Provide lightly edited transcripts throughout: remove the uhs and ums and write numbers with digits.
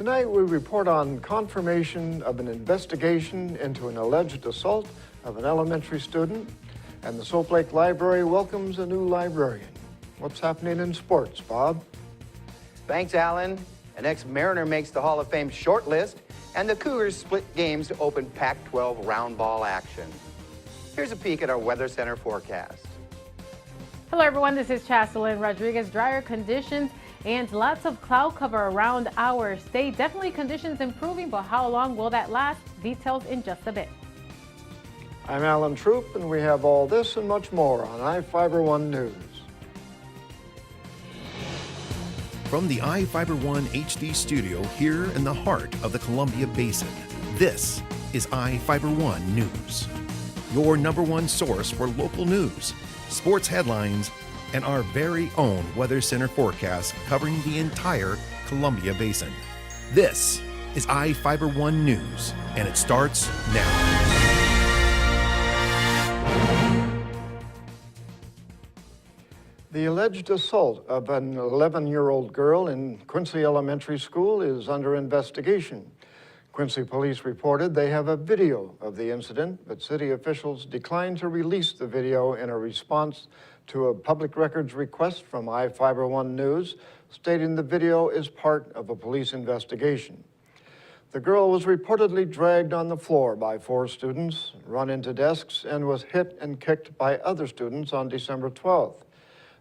Tonight we report on confirmation of an investigation into an alleged assault of an elementary student, and the Soap Lake Library welcomes a new librarian. What's happening in sports, Bob? Thanks, Alan. An ex-Mariner makes the Hall of Fame shortlist, and the Cougars split games to open Pac-12 round ball action. Here's a peek at our Weather Center forecast. Hello everyone, this is Chaselyn Rodriguez. Drier conditions and lots of cloud cover around our state. Definitely conditions improving, but how long will that last? Details in just a bit. I'm Alan Troop, and we have all this and much more on I-Fiber-One News. From the I-Fiber-One HD studio here in the heart of the Columbia Basin, this is I-Fiber-One News, your #1 source for local news, sports headlines, and our very own Weather Center forecast covering the entire Columbia Basin. This is I-Fiber-One News, and it starts now. The alleged assault of an 11-year-old girl in Quincy Elementary School is under investigation. Quincy police reported they have a video of the incident, but city officials declined to release the video in a response to a public records request from I-Fiber-One News, stating the video is part of a police investigation. The girl was reportedly dragged on the floor by 4 students, run into desks, and was hit and kicked by other students on December 12th.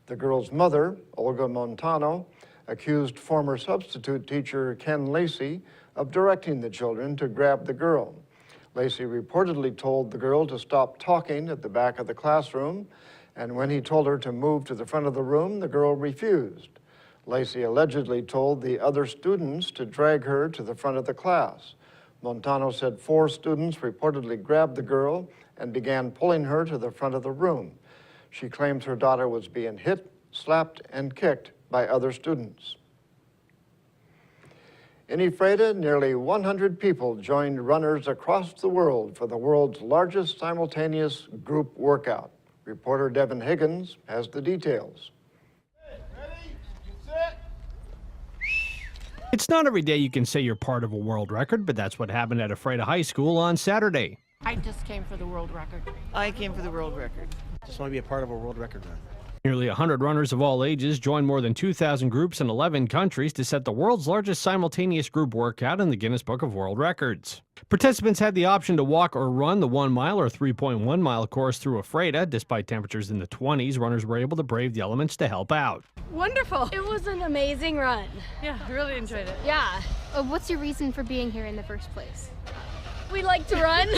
The girl's mother, Olga Montano, accused former substitute teacher Ken Lacey of directing the children to grab the girl. Lacey reportedly told the girl to stop talking at the back of the classroom, and when he told her to move to the front of the room, the girl refused. Lacey allegedly told the other students to drag her to the front of the class. Montano said 4 students reportedly grabbed the girl and began pulling her to the front of the room. She claimed her daughter was being hit, slapped, and kicked by other students. In Ephrata, nearly 100 people joined runners across the world for the world's largest simultaneous group workout. Reporter Devin Higgins has the details. Ready, set. It's not every day you can say you're part of a world record, but that's what happened at Ephrata High School on Saturday. I just came for the world record. I came for the world record. Just want to be a part of a world record run. Nearly 100 runners of all ages joined more than 2,000 groups in 11 countries to set the world's largest simultaneous group workout in the Guinness Book of World Records. Participants had the option to walk or run the 1 mile or 3.1 mile course through Ephrata. Despite temperatures in the 20s, runners were able to brave the elements to help out. Wonderful. It was an amazing run. Yeah, I really enjoyed it. Yeah. What's your reason for being here in the first place? We like to run.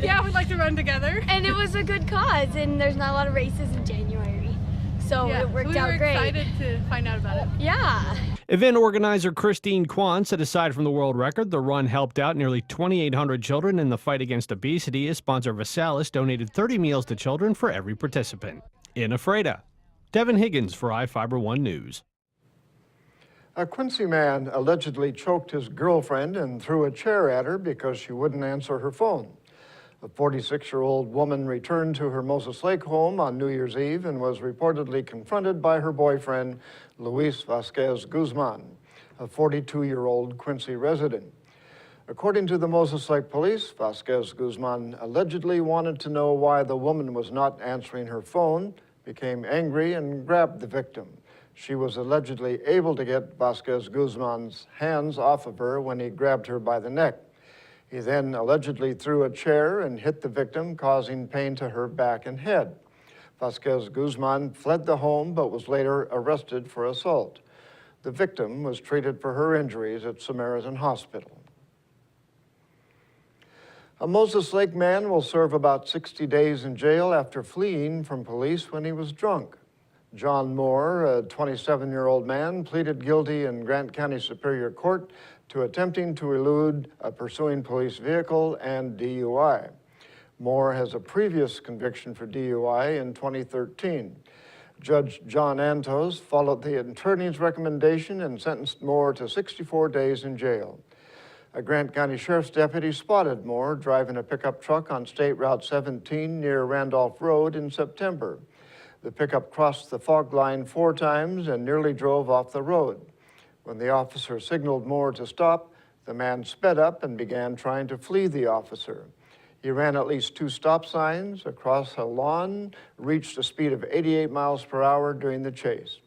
Yeah, we'd like to run together. And it was a good cause, and there's not a lot of races in January. So it worked out great. We were excited to find out about it. Yeah. Event organizer Christine Kwan said aside from the world record, the run helped out nearly 2,800 children in the fight against obesity, as sponsor Vasalis donated 30 meals to children for every participant. In Ephrata, Devin Higgins for I-Fiber-One News. A Quincy man allegedly choked his girlfriend and threw a chair at her because she wouldn't answer her phone. A 46-year-old woman returned to her Moses Lake home on New Year's Eve and was reportedly confronted by her boyfriend, Luis Vasquez Guzman, a 42-year-old Quincy resident. According to the Moses Lake police, Vasquez Guzman allegedly wanted to know why the woman was not answering her phone, became angry, and grabbed the victim. She was allegedly able to get Vasquez Guzman's hands off of her when he grabbed her by the neck. He then allegedly threw a chair and hit the victim, causing pain to her back and head. Vasquez Guzman fled the home but was later arrested for assault. The victim was treated for her injuries at Samaritan Hospital. A Moses Lake man will serve about 60 days in jail after fleeing from police when he was drunk. John Moore, a 27-year-old man, pleaded guilty in Grant County Superior Court to attempting to elude a pursuing police vehicle and DUI. Moore has a previous conviction for DUI in 2013. Judge John Antos followed the attorney's recommendation and sentenced Moore to 64 days in jail. A Grant County Sheriff's deputy spotted Moore driving a pickup truck on State Route 17 near Randolph Road in September. The pickup crossed the fog line 4 times and nearly drove off the road. When the officer signaled Moore to stop, the man sped up and began trying to flee the officer. He ran at least 2 stop signs across a lawn, reached a speed of 88 miles per hour during the chase.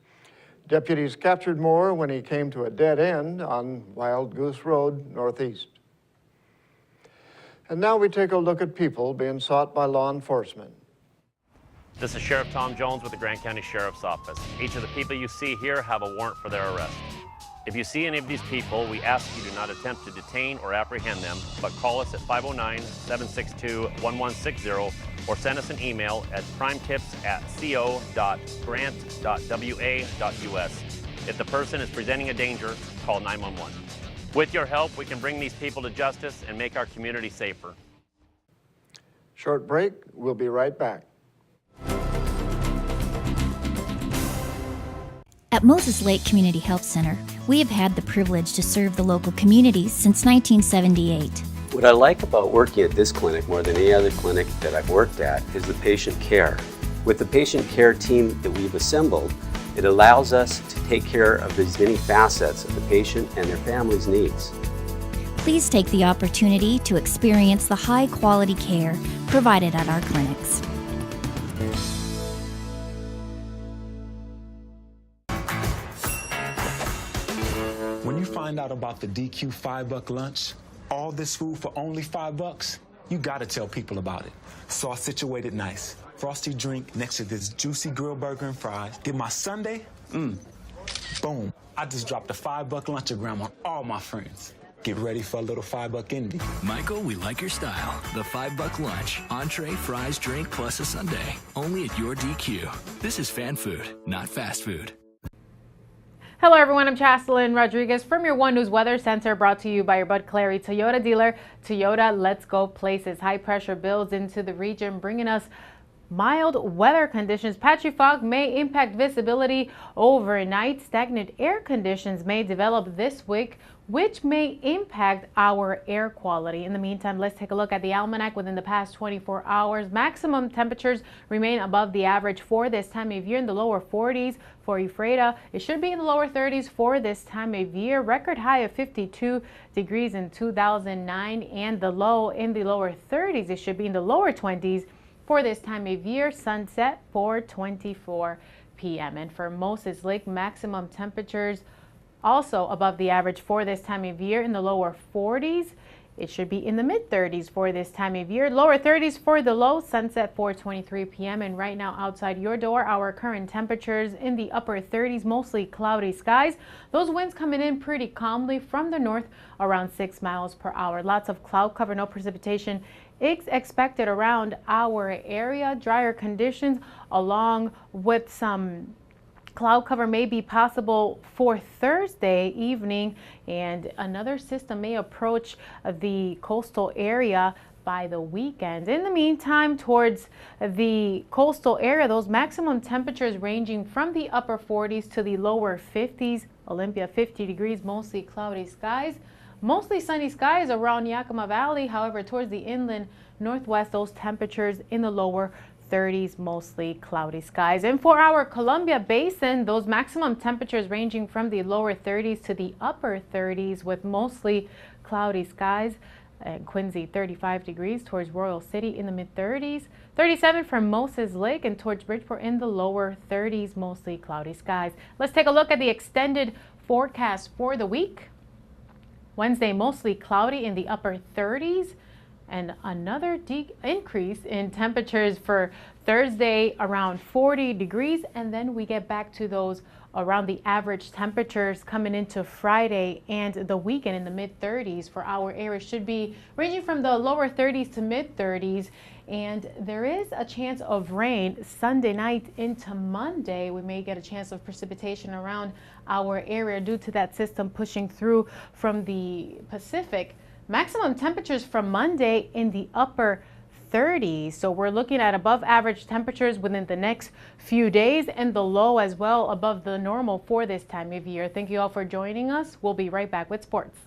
Deputies captured Moore when he came to a dead end on Wild Goose Road Northeast. And now we take a look at people being sought by law enforcement. This is Sheriff Tom Jones with the Grant County Sheriff's Office. Each of the people you see here have a warrant for their arrest. If you see any of these people, we ask you do not attempt to detain or apprehend them, but call us at 509-762-1160 or send us an email at crimetips@co.grant.wa.us. If the person is presenting a danger, call 911. With your help, we can bring these people to justice and make our community safer. Short break, we'll be right back. At Moses Lake Community Health Center, we have had the privilege to serve the local communities since 1978. What I like about working at this clinic more than any other clinic that I've worked at is the patient care. With the patient care team that we've assembled, it allows us to take care of these many facets of the patient and their family's needs. Please take the opportunity to experience the high-quality care provided at our clinics. When you find out about the DQ $5 lunch, all this food for only $5, you gotta tell people about it. So I situated nice. Frosty drink next to this juicy grilled burger and fries. Get my sundae, boom. I just dropped a $5 lunchagram on all my friends. Get ready for a little $5 envy. Michael, we like your style. The $5 lunch. Entree, fries, drink, plus a sundae. Only at your DQ. This is fan food, not fast food. Hello everyone, I'm Chaselyn Rodriguez from your One News Weather Center, brought to you by your Bud Clary Toyota dealer. Toyota, let's go places. High pressure builds into the region, bringing us mild weather conditions. Patchy fog may impact visibility overnight. Stagnant air conditions may develop this week, which may impact our air quality. In the meantime, let's take a look at the almanac within the past 24 hours. Maximum temperatures remain above the average for this time of year in the lower 40s. For Ephrata, it should be in the lower 30s for this time of year. Record high of 52 degrees in 2009, and the low in the lower 30s. It should be in the lower 20s for this time of year. Sunset 4:24 p.m. And for Moses Lake, maximum temperatures also above the average for this time of year in the lower 40s. It should be in the mid 30s for this time of year. Lower 30s for the low. Sunset 4:23 p.m. And right now outside your door, our current temperatures in the upper 30s, mostly cloudy skies. Those winds coming in pretty calmly from the north, around 6 miles per hour. Lots of cloud cover, no precipitation is expected around our area. Drier conditions along with some cloud cover may be possible for Thursday evening, and another system may approach the coastal area by the weekend. In the meantime, towards the coastal area, those maximum temperatures ranging from the upper 40s to the lower 50s. Olympia 50 degrees, mostly cloudy skies. Mostly sunny skies around Yakima Valley. However, towards the inland northwest, those temperatures in the lower 30s, mostly cloudy skies. And for our Columbia Basin, those maximum temperatures ranging from the lower 30s to the upper 30s with mostly cloudy skies. Quincy 35 degrees, towards Royal City in the mid 30s. 37 for Moses Lake, and towards Bridgeport in the lower 30s, mostly cloudy skies. Let's take a look at the extended forecast for the week. Wednesday, mostly cloudy in the upper 30s, and another increase in temperatures for Thursday around 40 degrees, and then we get back to those around the average temperatures coming into Friday and the weekend in the mid 30s for our area. Should be ranging from the lower 30s to mid 30s, and there is a chance of rain Sunday night into Monday. We may get a chance of precipitation around our area due to that system pushing through from the Pacific. Maximum temperatures from Monday in the upper 30s. So we're looking at above average temperatures within the next few days, and the low as well above the normal for this time of year. Thank you all for joining us. We'll be right back with sports.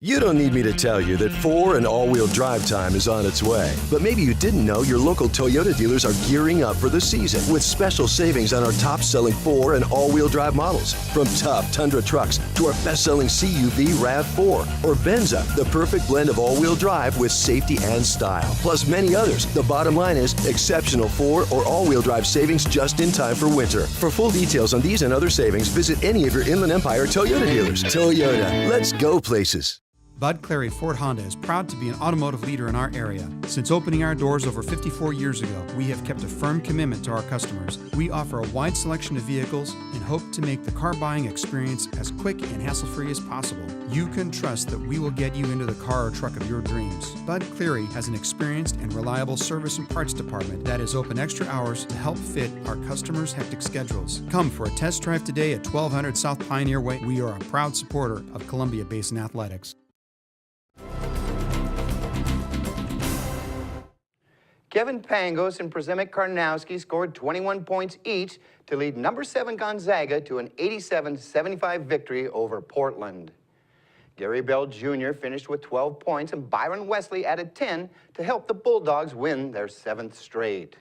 You don't need me to tell you that 4 and all-wheel drive time is on its way. But maybe you didn't know your local Toyota dealers are gearing up for the season with special savings on our top-selling 4 and all-wheel drive models. From tough Tundra trucks to our best-selling CUV RAV4 or Venza, the perfect blend of all-wheel drive with safety and style. Plus many others. The bottom line is exceptional 4 or all-wheel drive savings just in time for winter. For full details on these and other savings, visit any of your Inland Empire Toyota dealers. Toyota, let's go places. Bud Clary Ford Honda is proud to be an automotive leader in our area. Since opening our doors over 54 years ago, we have kept a firm commitment to our customers. We offer a wide selection of vehicles and hope to make the car buying experience as quick and hassle-free as possible. You can trust that we will get you into the car or truck of your dreams. Bud Cleary has an experienced and reliable service and parts department that is open extra hours to help fit our customers' hectic schedules. Come for a test drive today at 1200 South Pioneer Way. We are a proud supporter of Columbia Basin Athletics. Kevin Pangos and Przemysl Karnowski scored 21 points each to lead number 7 Gonzaga to an 87-75 victory over Portland. Gary Bell Jr. finished with 12 points and Byron Wesley added 10 to help the Bulldogs win their 7th straight.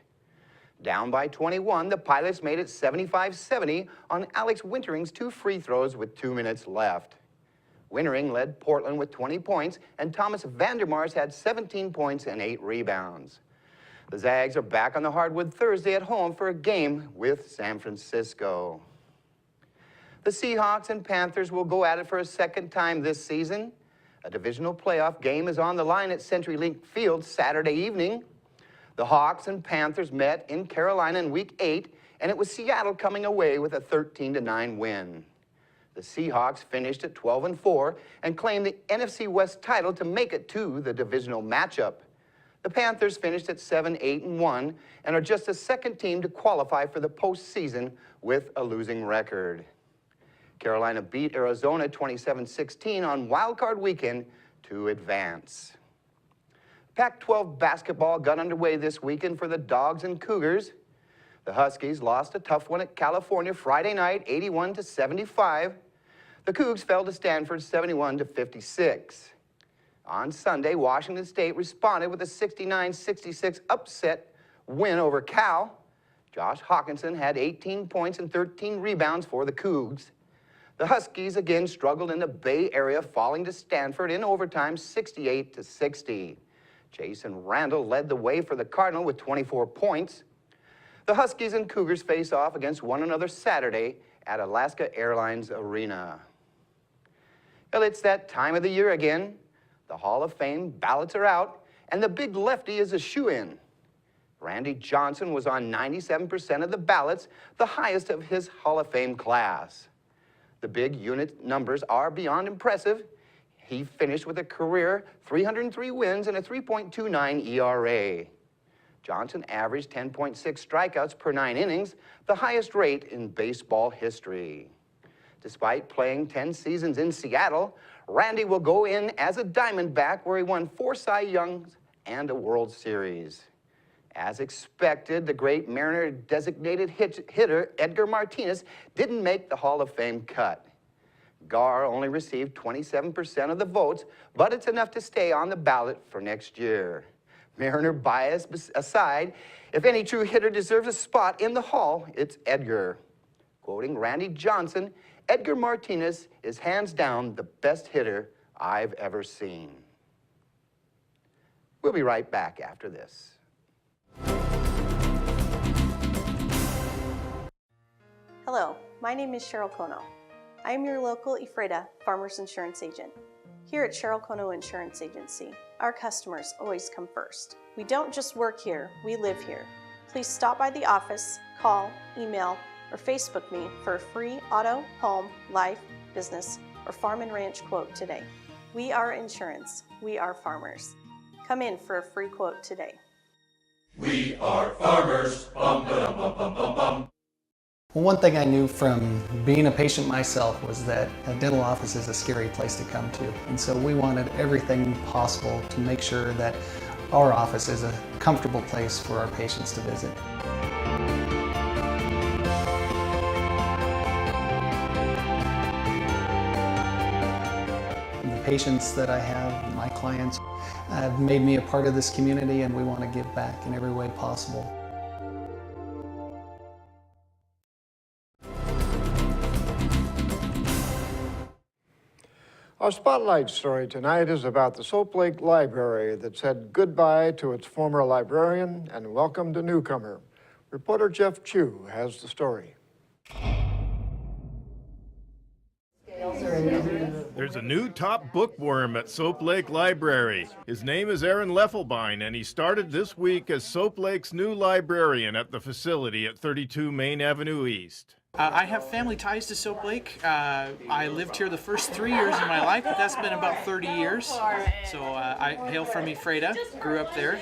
Down by 21, the Pilots made it 75-70 on Alex Wintering's 2 free throws with 2 minutes left. Wintering led Portland with 20 points and Thomas Vandermars had 17 points and 8 rebounds. The Zags are back on the hardwood Thursday at home for a game with San Francisco. The Seahawks and Panthers will go at it for a second time this season. A divisional playoff game is on the line at CenturyLink Field Saturday evening. The Hawks and Panthers met in Carolina in Week 8, and it was Seattle coming away with a 13-9 win. The Seahawks finished at 12-4 and claimed the NFC West title to make it to the divisional matchup. The Panthers finished at 7-8-1 and are just the second team to qualify for the postseason with a losing record. Carolina beat Arizona 27-16 on wildcard weekend to advance. Pac-12 basketball got underway this weekend for the Dogs and Cougars. The Huskies lost a tough one at California Friday night, 81-75. The Cougs fell to Stanford 71-56. On Sunday, Washington State responded with a 69-66 upset win over Cal. Josh Hawkinson had 18 points and 13 rebounds for the Cougs. The Huskies again struggled in the Bay Area, falling to Stanford in overtime 68-60. Jason Randall led the way for the Cardinal with 24 points. The Huskies and Cougars face off against one another Saturday at Alaska Airlines Arena. Well, it's that time of the year again. The Hall of Fame ballots are out, and the big lefty is a shoo-in. Randy Johnson was on 97% of the ballots, the highest of his Hall of Fame class. The big unit numbers are beyond impressive. He finished with a career 303 wins and a 3.29 ERA. Johnson averaged 10.6 strikeouts per 9 innings, the highest rate in baseball history. Despite playing 10 seasons in Seattle, Randy will go in as a Diamondback where he won 4 Cy Youngs and a World Series. As expected, the great Mariner designated hitter Edgar Martinez didn't make the Hall of Fame cut. Gar only received 27% of the votes, but it's enough to stay on the ballot for next year. Mariner bias aside, if any true hitter deserves a spot in the Hall, it's Edgar. Quoting Randy Johnson, Edgar Martinez is hands down the best hitter I've ever seen. We'll be right back after this. Hello, my name is Cheryl Kono. I am your local Ephrata Farmers Insurance Agent. Here at Cheryl Kono Insurance Agency, our customers always come first. We don't just work here, we live here. Please stop by the office, call, email, or Facebook me for a free auto, home, life, business, or farm and ranch quote today. We are insurance. We are farmers. Come in for a free quote today. We are farmers. Bum, ba-dum, bum, bum, bum, bum. Well, one thing I knew from being a patient myself was that a dental office is a scary place to come to. And so we wanted everything possible to make sure that our office is a comfortable place for our patients to visit. The patients that I have, my clients, have made me a part of this community, and we want to give back in every way possible. Our spotlight story tonight is about the Soap Lake Library that said goodbye to its former librarian and welcomed a newcomer. Reporter Jeff Chu has the story. There's a new top bookworm at Soap Lake Library. His name is Aaron Leffelbein, and he started this week as Soap Lake's new librarian at the facility at 32 Main Avenue East. I have family ties to Soap Lake. I lived here the first 3 years of my life, but that's been about 30 years. So I hail from Ephrata, grew up there.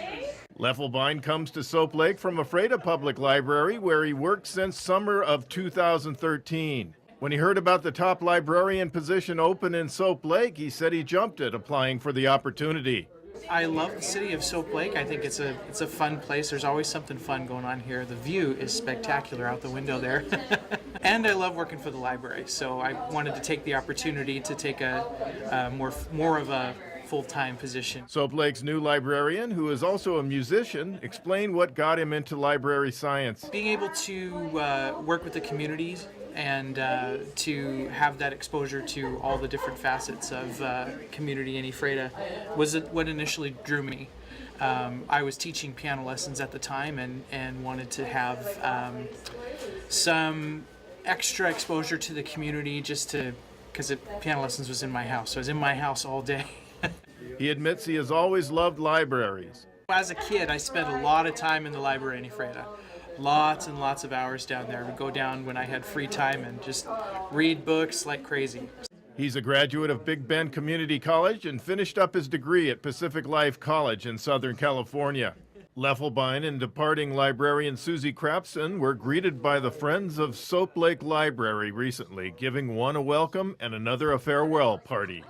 Leffelbein comes to Soap Lake from Ephrata Public Library, where he worked since summer of 2013. When he heard about the top librarian position open in Soap Lake, he said he jumped at applying for the opportunity. I love the city of Soap Lake. I think it's a fun place. There's always something fun going on here. The view is spectacular out the window there. And I love working for the library, so I wanted to take the opportunity to take a more of a full-time position. Soap Lake's new librarian, who is also a musician, explained what got him into library science. Being able to work with the communities and to have that exposure to all the different facets of community in Ephrata was what initially drew me. I was teaching piano lessons at the time and wanted to have some extra exposure to the community because piano lessons was in my house. So I was in my house all day. He admits he has always loved libraries. As a kid, I spent a lot of time in the library in Ephrata. Lots and lots of hours down there. I would go down when I had free time and just read books like crazy. He's a graduate of Big Bend Community College and finished up his degree at Pacific Life College in Southern California. Leffelbein and departing librarian Susie Crapson were greeted by the Friends of Soap Lake Library recently, giving one a welcome and another a farewell party.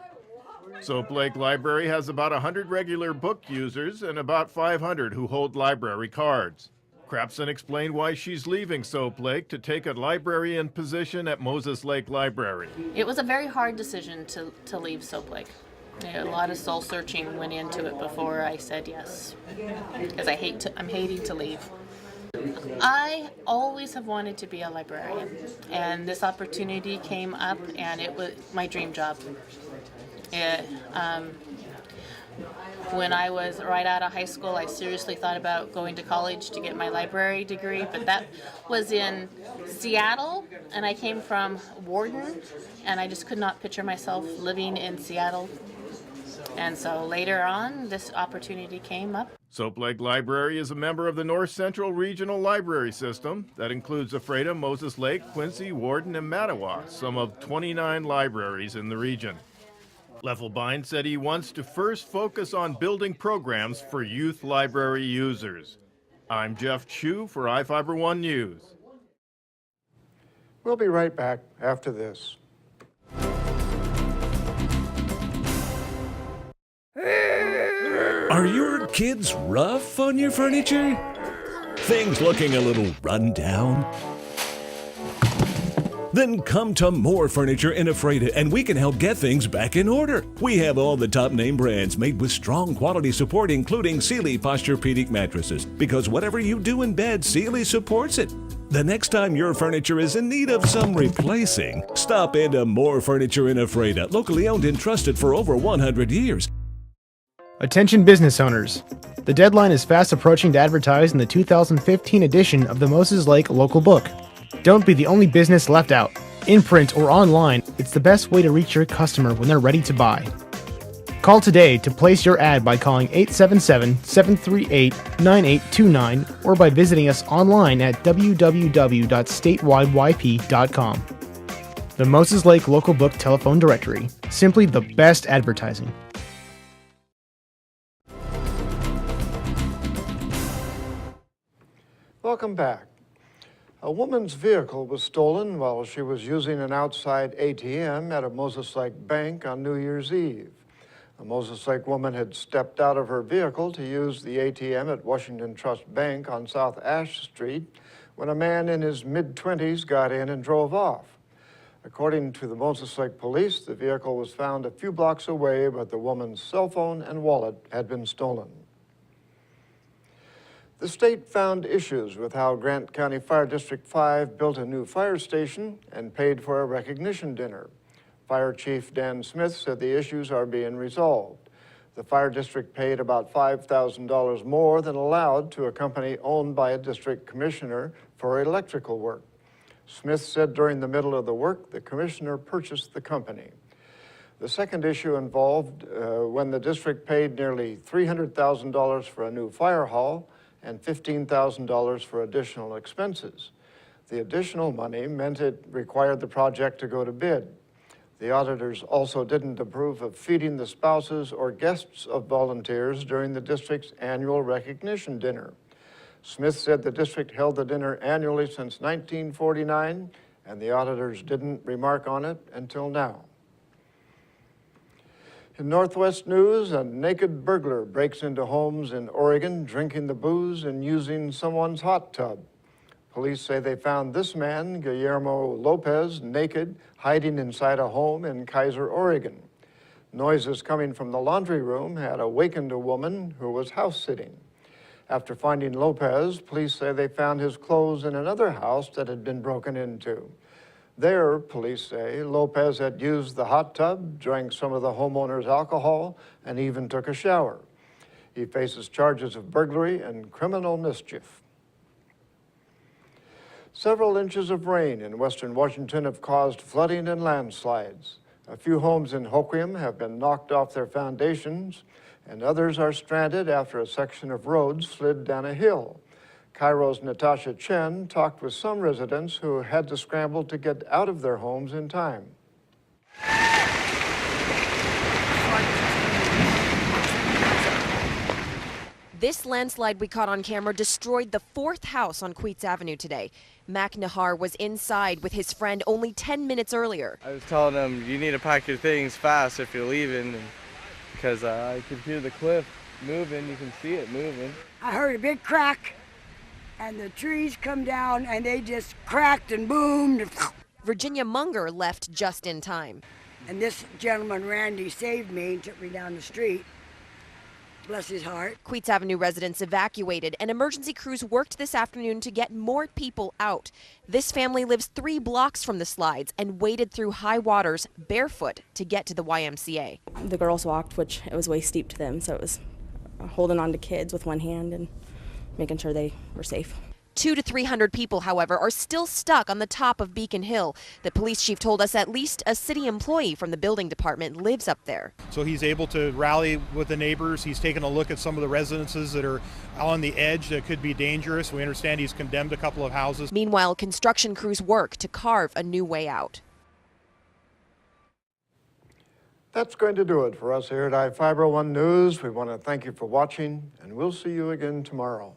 Soap Lake Library has about 100 regular book users and about 500 who hold library cards. Crapson explained why she's leaving Soap Lake to take a librarian position at Moses Lake Library. It was a very hard decision to leave Soap Lake. A lot of soul searching went into it before I said yes, because I'm hating to leave. I always have wanted to be a librarian, and this opportunity came up, and it was my dream job. When I was right out of high school, I seriously thought about going to college to get my library degree, but that was in Seattle, and I came from Warden, and I just could not picture myself living in Seattle. And so later on, this opportunity came up. Soap Lake Library is a member of the North Central Regional Library System that includes Ephrata, Moses Lake, Quincy, Warden, and Mattawa, some of 29 libraries in the region. Leffelbein said he wants to first focus on building programs for youth library users. I'm Jeff Chu for iFiber One News. We'll be right back after this. Are your kids rough on your furniture? Things looking a little run down? Then come to More Furniture in Ephrata and we can help get things back in order. We have all the top name brands made with strong quality support, including Sealy Posturepedic mattresses, because whatever you do in bed, Sealy supports it. The next time your furniture is in need of some replacing, stop into More Furniture in Ephrata, locally owned and trusted for over 100 years. Attention business owners. The deadline is fast approaching to advertise in the 2015 edition of the Moses Lake Local Book. Don't be the only business left out. In print or online, it's the best way to reach your customer when they're ready to buy. Call today to place your ad by calling 877-738-9829 or by visiting us online at www.statewideyp.com. The Moses Lake Local Book Telephone Directory. Simply the best advertising. Welcome back. A woman's vehicle was stolen while she was using an outside ATM at a Moses Lake bank on New Year's Eve. A Moses Lake woman had stepped out of her vehicle to use the ATM at Washington Trust Bank on South Ash Street when a man in his mid-20s got in and drove off. According to the Moses Lake Police, the vehicle was found a few blocks away, but the woman's cell phone and wallet had been stolen. The state found issues with how Grant County Fire District 5 built a new fire station and paid for a recognition dinner. Fire Chief Dan Smith said the issues are being resolved. The fire district paid about $5,000 more than allowed to a company owned by a district commissioner for electrical work. Smith said during the middle of the work, the commissioner purchased the company. The second issue involved when the district paid nearly $300,000 for a new fire hall and $15,000 for additional expenses. The additional money meant it required the project to go to bid. The auditors also didn't approve of feeding the spouses or guests of volunteers during the district's annual recognition dinner. Smith said the district held the dinner annually since 1949, and the auditors didn't remark on it until now. In Northwest news, a naked burglar breaks into homes in Oregon, drinking the booze and using someone's hot tub. Police say they found this man, Guillermo Lopez, naked, hiding inside a home in Kaiser, Oregon. Noises coming from the laundry room had awakened a woman who was house-sitting. After finding Lopez, police say they found his clothes in another house that had been broken into. There, police say, Lopez had used the hot tub, drank some of the homeowner's alcohol, and even took a shower. He faces charges of burglary and criminal mischief. Several inches of rain in western Washington have caused flooding and landslides. A few homes in Hoquiam have been knocked off their foundations, and others are stranded after a section of road slid down a hill. Cairo's Natasha Chen talked with some residents who had to scramble to get out of their homes in time. This landslide we caught on camera destroyed the fourth house on Queets Avenue today. Mac Nahar was inside with his friend only 10 minutes earlier. I was telling him, you need to pack your things fast if you're leaving, because I could hear the cliff moving. You can see it moving. I heard a big crack, and the trees come down, and they just cracked and boomed. Virginia Munger left just in time. And this gentleman, Randy, saved me and took me down the street. Bless his heart. Queets Avenue residents evacuated, and emergency crews worked this afternoon to get more people out. This family lives 3 blocks from the slides and waded through high waters barefoot to get to the YMCA. The girls walked, which it was way steep to them, so it was holding on to kids with one hand and making sure they were safe. 200 to 300 people, however, are still stuck on the top of Beacon Hill. The police chief told us at least a city employee from the building department lives up there. So he's able to rally with the neighbors. He's taken a look at some of the residences that are on the edge that could be dangerous. We understand he's condemned a couple of houses. Meanwhile, construction crews work to carve a new way out. That's going to do it for us here at I-501 News. We want to thank you for watching, and we'll see you again tomorrow.